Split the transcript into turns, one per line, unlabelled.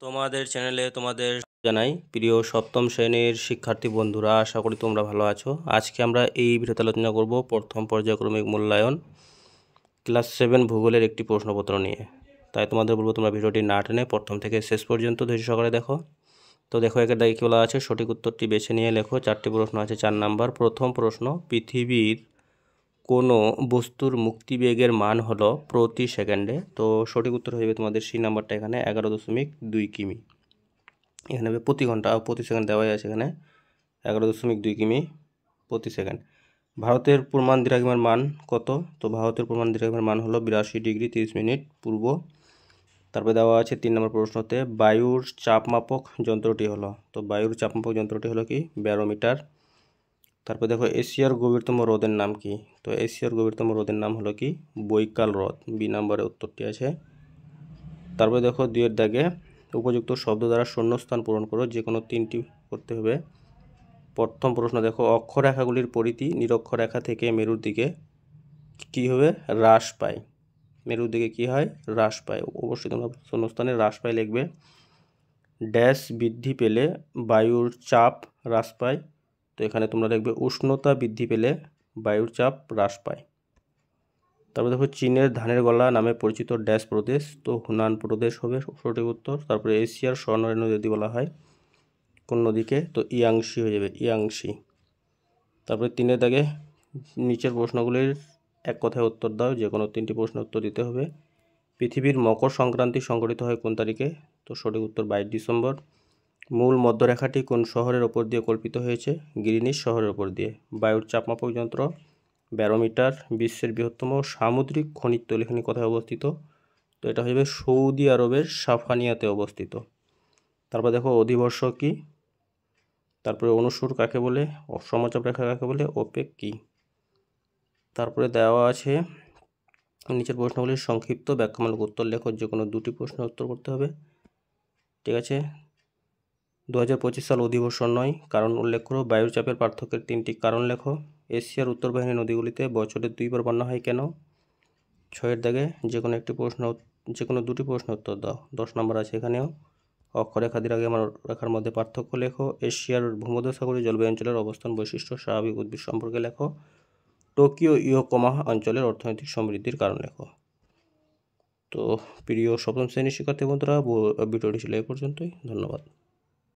তোমাদের চ্যানেলে তোমাদের জানাই প্রিয় সপ্তম শ্রেণীর শিক্ষার্থী বন্ধুরা, আশা করি তোমরা ভালো আছো। আজকে আমরা এই ভিডিওতে আলোচনা করব প্রথম পর্যায়ক্রমিক মূল্যায়ন ক্লাস 7 ভূগোলের একটি প্রশ্নপত্র নিয়ে। তাই তোমাদের বলবো তোমরা ভিডিওটি না টেনে প্রথম থেকে শেষ পর্যন্ত ধৈর্য সহকারে দেখো। তো দেখো, একের দাগে কী বলা আছে, সঠিক উত্তরটি বেছে নিয়ে লেখো। 4টি প্রশ্ন আছে। 4 নাম্বার প্রথম প্রশ্ন, পৃথিবীর কোনো বস্তুর মুক্তিবেগের মান হলো প্রতি সেকেন্ডে। তো সঠিক উত্তর হয়ে যাবে তোমাদের সি নাম্বারটা, এখানে 11.2 কিমি। এখানে প্রতি ঘন্টা প্রতি সেকেন্ড দেওয়াই আছে, এখানে 11.2 কিমি প্রতি সেকেন্ড। ভারতের প্রমাণ দ্রাঘিমার মান কত? তো ভারতের প্রমাণ দ্রাঘিমার মান হলো 82 ডিগ্রি 30 মিনিট পূর্ব। তারপরে দেওয়া আছে 3 নম্বর প্রশ্নতে, বায়ুর চাপমাপক যন্ত্রটি হলো, তো বায়ুর চাপমাপক যন্ত্রটি হলো কি? ব্যারোমিটার। তারপরে দেখো, এশিয়ার গভীরতম হ্রদের নাম কি? তো এশিয়ার গভীরতম হ্রদের নাম হলো কি? বৈকাল হ্রদ। বি নম্বরে উত্তরটি আছে। তারপরে দেখো, 2 এর দাগে উপযুক্ত শব্দ দ্বারা শূন্যস্থান পূরণ করো, যে কোনো 3টি করতে হবে। প্রথম প্রশ্ন দেখো, অক্ষরেখাগুলির পরিধি নিরক্ষরেখা থেকে মেরুর দিকে কী হবে? হ্রাস পায়। মেরুর দিকে কী হয়? হ্রাস পায়। অবশ্যই তোমরা শূন্যস্থানে হ্রাস পায় লিখবে। ড্যাশ বৃদ্ধি পেলে বায়ুর চাপ হ্রাস পায়। তো এখানে তোমরা লিখবে উষ্ণতা বৃদ্ধি পেলে বায়ুর চাপ হ্রাস পায়। তারপরে দেখো, চীনের ধানের গলা নামে পরিচিত ড্যাশ প্রদেশ, তো হুনান প্রদেশ হবে সঠিক উত্তর। তারপরে এশিয়ার স্বর্ণরেণু যদি বলা হয় কোন নদীকে? তো ইয়াংশি হয়ে যাবে, ইয়াংশি। তারপরে 3 দাগে নিচের প্রশ্নগুলির এক কথায় উত্তর দাও, যে কোনো 3টি প্রশ্নের উত্তর দিতে হবে। পৃথিবীর মকর সংক্রান্তি সংঘটিত হয় কোন তারিখে? তো সঠিক উত্তর 22 ডিসেম্বর। মূল মধ্যরেখাটি কোন শহরের ওপর দিয়ে কল্পিত হয়েছে? গ্রিনিচ শহরের ওপর দিয়ে। বায়ুর চাপমাপক যন্ত্র ব্যারোমিটার। বিশ্বের বৃহত্তম সামুদ্রিক খনিজ তৈলখানি কোথায় অবস্থিত? তো এটা হয়ে যাবে সৌদি আরবের সাফানিয়াতে অবস্থিত। তারপর দেখো, অধিবর্ষ কি? তারপরে অনুসুর কাকে বলে? সমচাপ রেখা কাকে বলে? ওপেক কি? তারপরে দেওয়া আছে নিচের প্রশ্নগুলির সংক্ষিপ্ত ব্যাখ্যামূলক উত্তর লেখো, যে কোনো 2টি প্রশ্নের উত্তর করতে হবে। ঠিক আছে। 2025 সাল অধিবর্ষণ নয়, কারণ উল্লেখ করো। বায়ুর চাপের পার্থক্যের 3টি কারণ লেখো। এশিয়ার উত্তরবাহিনী নদীগুলিতে বছরে 2 বার বন্যা হয় কেন? 6 দাগে যে কোনো 2টি প্রশ্ন উত্তর দাও। 10 নম্বর আছে এখানেও। অক্ষরেখা দ্রাঘিমা রেখার মধ্যে পার্থক্য লেখো। এশিয়ার ভূমধ্যসাগরীয় জলবায়ু অঞ্চলের অবস্থান বৈশিষ্ট্য স্বাভাবিক উদ্ভিদ সম্পর্কে লেখো। টোকিও ইয়োকোহামা অঞ্চলের অর্থনৈতিক সমৃদ্ধির কারণ লেখো। তো প্রিয় সপ্তম শ্রেণীর শিক্ষার্থী বন্ধুরা, ভিডিওটি ছিল এই পর্যন্তই। ধন্যবাদ।